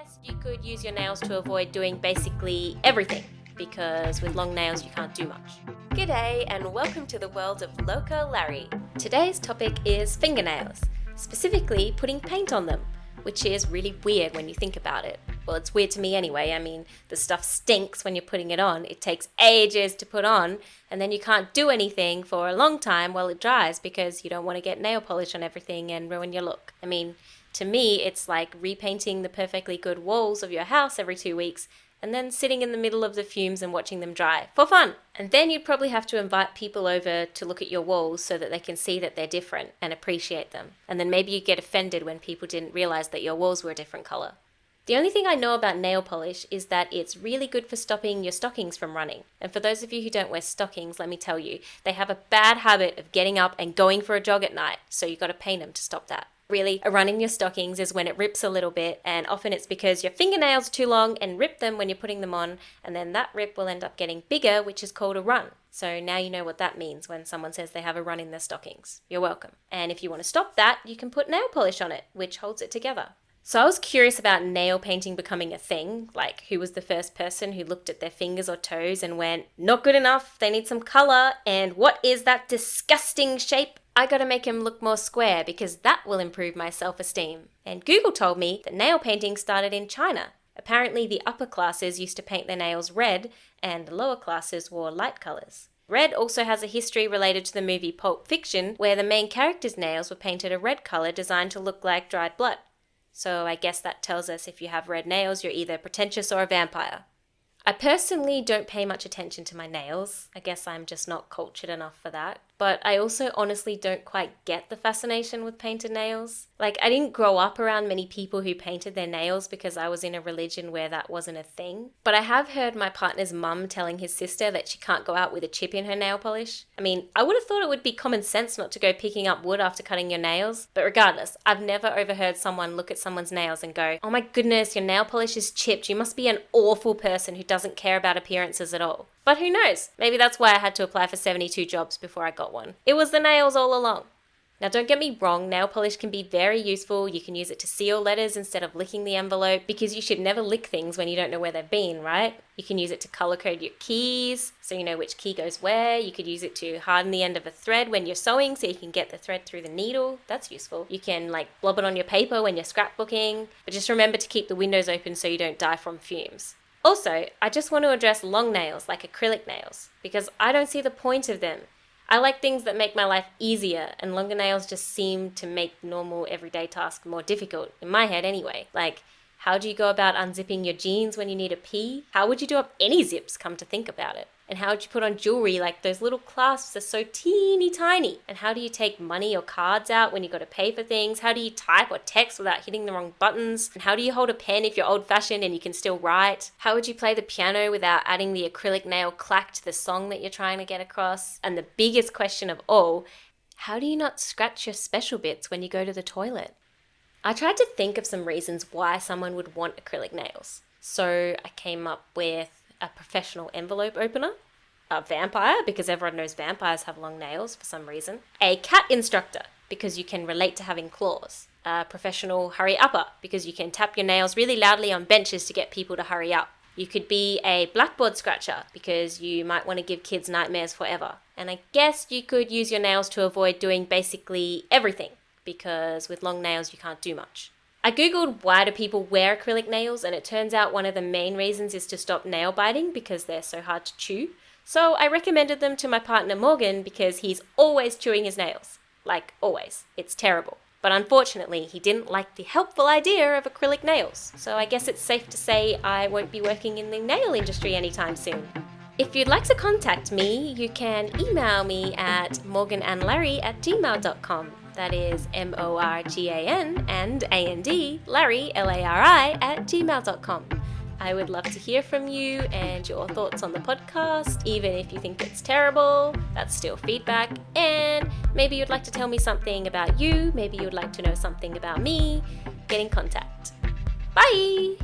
guess you could use your nails to avoid doing basically everything, because with long nails you can't do much. G'day and welcome to the world of Loca Lari. Today's topic is fingernails, specifically putting paint on them, which is really weird when you think about it. Well, it's weird to me anyway. I mean, the stuff stinks when you're putting it on. It takes ages to put on, and then you can't do anything for a long time while it dries because you don't want to get nail polish on everything and ruin your look. I mean, to me, it's like repainting the perfectly good walls of your house every 2 weeks and then sitting in the middle of the fumes and watching them dry for fun. And then you'd probably have to invite people over to look at your walls so that they can see that they're different and appreciate them. And then maybe you get offended when people didn't realize that your walls were a different color. The only thing I know about nail polish is that it's really good for stopping your stockings from running. And for those of you who don't wear stockings, let me tell you, they have a bad habit of getting up and going for a jog at night, so you've got to paint them to stop that. Really, a run in your stockings is when it rips a little bit, and often it's because your fingernails are too long and rip them when you're putting them on, and then that rip will end up getting bigger, which is called a run. So now you know what that means when someone says they have a run in their stockings. You're welcome. And if you want to stop that, you can put nail polish on it, which holds it together. So I was curious about nail painting becoming a thing, like who was the first person who looked at their fingers or toes and went, not good enough, they need some color, and what is that disgusting shape? I gotta make him look more square because that will improve my self-esteem. And Google told me that nail painting started in China. Apparently the upper classes used to paint their nails red and the lower classes wore light colors. Red also has a history related to the movie Pulp Fiction, where the main character's nails were painted a red color designed to look like dried blood. So I guess that tells us if you have red nails, you're either pretentious or a vampire. I personally don't pay much attention to my nails. I guess I'm just not cultured enough for that. But I also honestly don't quite get the fascination with painted nails. Like, I didn't grow up around many people who painted their nails because I was in a religion where that wasn't a thing. But I have heard my partner's mum telling his sister that she can't go out with a chip in her nail polish. I mean, I would have thought it would be common sense not to go picking up wood after cutting your nails. But regardless, I've never overheard someone look at someone's nails and go, oh my goodness, your nail polish is chipped. You must be an awful person who doesn't care about appearances at all. But who knows? Maybe that's why I had to apply for 72 jobs before I got one. It was the nails all along. Now don't get me wrong, nail polish can be very useful. You can use it to seal letters instead of licking the envelope, because you should never lick things when you don't know where they've been, right? You can use it to color code your keys, so you know which key goes where. You could use it to harden the end of a thread when you're sewing so you can get the thread through the needle. That's useful. You can blob it on your paper when you're scrapbooking, but just remember to keep the windows open so you don't die from fumes. Also, I just want to address long nails like acrylic nails, because I don't see the point of them. I like things that make my life easier, and longer nails just seem to make normal everyday tasks more difficult, in my head anyway. Like, how do you go about unzipping your jeans when you need a pee? How would you do up any zips, come to think about it? And how would you put on jewelry like those little clasps are so teeny tiny? And how do you take money or cards out when you got to pay for things? How do you type or text without hitting the wrong buttons? And how do you hold a pen if you're old-fashioned and you can still write? How would you play the piano without adding the acrylic nail clack to the song that you're trying to get across? And the biggest question of all, how do you not scratch your special bits when you go to the toilet? I tried to think of some reasons why someone would want acrylic nails. So I came up with a professional envelope opener, a vampire, because everyone knows vampires have long nails for some reason, a cat instructor, because you can relate to having claws, a professional hurry-upper, because you can tap your nails really loudly on benches to get people to hurry up. You could be a Blackboard scratcher, because you might want to give kids nightmares forever. And I guess you could use your nails to avoid doing basically everything, because with long nails you can't do much. I googled why do people wear acrylic nails, and it turns out one of the main reasons is to stop nail biting because they're so hard to chew. So I recommended them to my partner Morgan because he's always chewing his nails. Like always. It's terrible. But unfortunately, he didn't like the helpful idea of acrylic nails. So I guess it's safe to say I won't be working in the nail industry anytime soon. If you'd like to contact me, you can email me at morganandlarry@gmail.com. That is MORGAN and AND, Larry, LARI, @gmail.com. I would love to hear from you and your thoughts on the podcast, even if you think it's terrible, that's still feedback. And maybe you'd like to tell me something about you, maybe you'd like to know something about me. Get in contact. Bye!